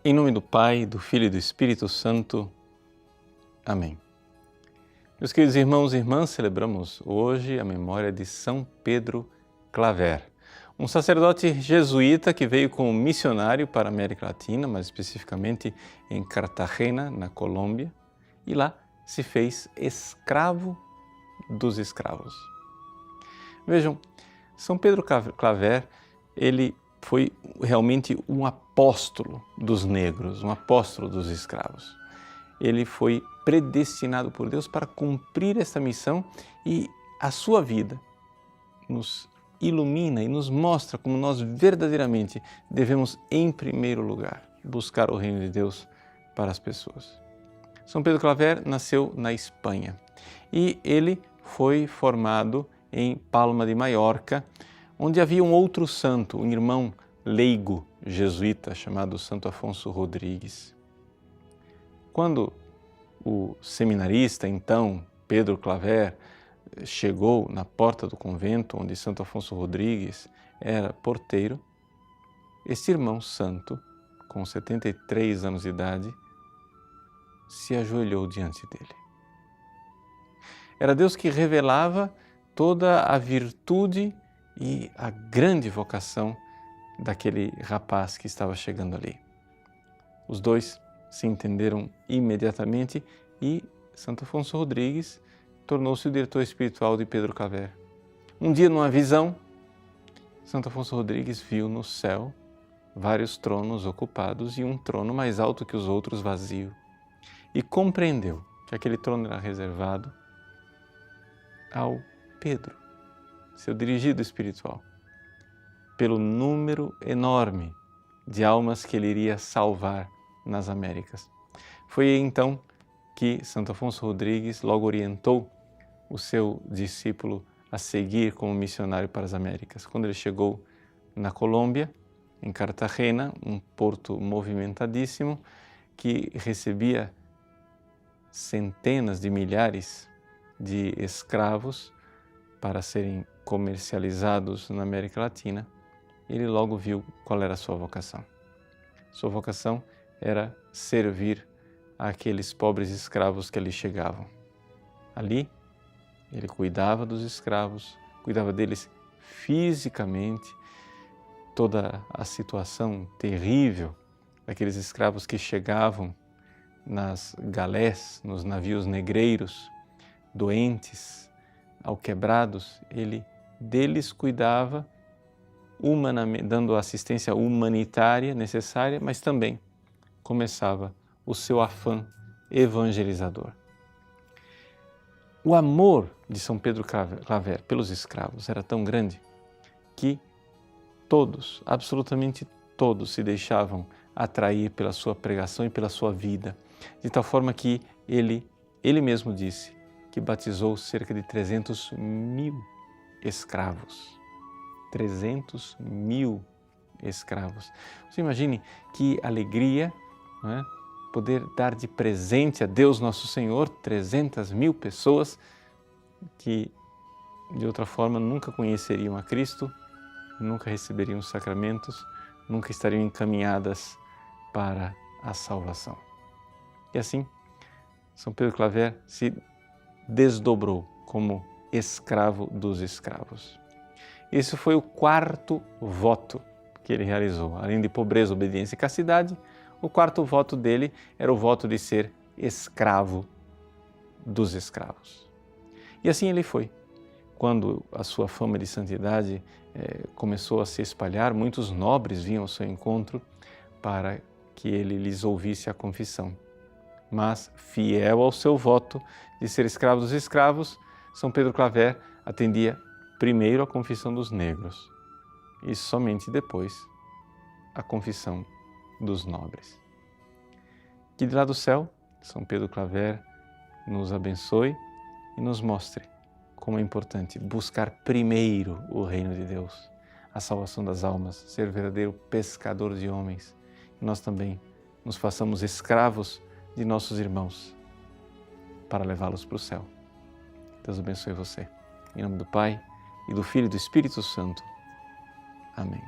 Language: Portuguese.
Em nome do Pai, do Filho e do Espírito Santo. Amém. Meus queridos irmãos e irmãs, celebramos hoje a memória de São Pedro Claver, um sacerdote jesuíta que veio como missionário para a América Latina, mais especificamente em Cartagena, na Colômbia, e lá se fez escravo dos escravos. Vejam, São Pedro Claver, ele foi realmente um apóstolo dos negros, um apóstolo dos escravos. Ele foi predestinado por Deus para cumprir essa missão e a sua vida nos ilumina e nos mostra como nós verdadeiramente devemos, em primeiro lugar, buscar o reino de Deus para as pessoas. São Pedro Claver nasceu na Espanha e ele foi formado em Palma de Maiorca, onde havia um outro santo, um irmão leigo jesuíta chamado Santo Afonso Rodrigues. Quando o seminarista, então, Pedro Claver, chegou na porta do convento onde Santo Afonso Rodrigues era porteiro, este irmão santo, com 73 anos de idade, se ajoelhou diante dele. Era Deus que revelava toda a virtude e a grande vocação daquele rapaz que estava chegando ali. Os dois se entenderam imediatamente e Santo Afonso Rodrigues tornou-se o diretor espiritual de Pedro Claver. Um dia, numa visão, Santo Afonso Rodrigues viu no céu vários tronos ocupados e um trono mais alto que os outros vazio. E compreendeu que aquele trono era reservado ao Pedro, seu dirigido espiritual, pelo número enorme de almas que ele iria salvar nas Américas. Foi então que Santo Afonso Rodrigues logo orientou o seu discípulo a seguir como missionário para as Américas. Quando ele chegou na Colômbia, em Cartagena, um porto movimentadíssimo que recebia centenas de milhares de escravos para serem comercializados na América Latina, ele logo viu qual era a sua vocação. Sua vocação era servir àqueles pobres escravos que ali chegavam. Ali, ele cuidava dos escravos, cuidava deles fisicamente, toda a situação terrível daqueles escravos que chegavam nas galés, nos navios negreiros, doentes, alquebrados, ele deles cuidava humanamente, dando a assistência humanitária necessária, mas também começava o seu afã evangelizador. O amor de São Pedro Claver pelos escravos era tão grande que todos, absolutamente todos, se deixavam atrair pela sua pregação e pela sua vida, de tal forma que ele mesmo disse que batizou cerca de 300 mil escravos. 300 mil escravos. Você imagine que alegria, não é? Poder dar de presente a Deus Nosso Senhor 300 mil pessoas que de outra forma nunca conheceriam a Cristo, nunca receberiam os sacramentos, nunca estariam encaminhadas para a salvação. E assim, São Pedro Claver se desdobrou como escravo dos escravos. Esse foi o quarto voto que ele realizou. Além de pobreza, obediência e castidade, o quarto voto dele era o voto de ser escravo dos escravos. E assim ele foi. Quando a sua fama de santidade começou a se espalhar, muitos nobres vinham ao seu encontro para que ele lhes ouvisse a confissão. Mas, fiel ao seu voto de ser escravo dos escravos, São Pedro Claver atendia primeiro a confissão dos negros e somente depois a confissão dos nobres. Que de lá do céu, São Pedro Claver nos abençoe e nos mostre como é importante buscar primeiro o reino de Deus, a salvação das almas, ser verdadeiro pescador de homens. E nós também nos façamos escravos de nossos irmãos para levá-los para o céu. Deus abençoe você. Em nome do Pai, e do Filho e do Espírito Santo. Amém.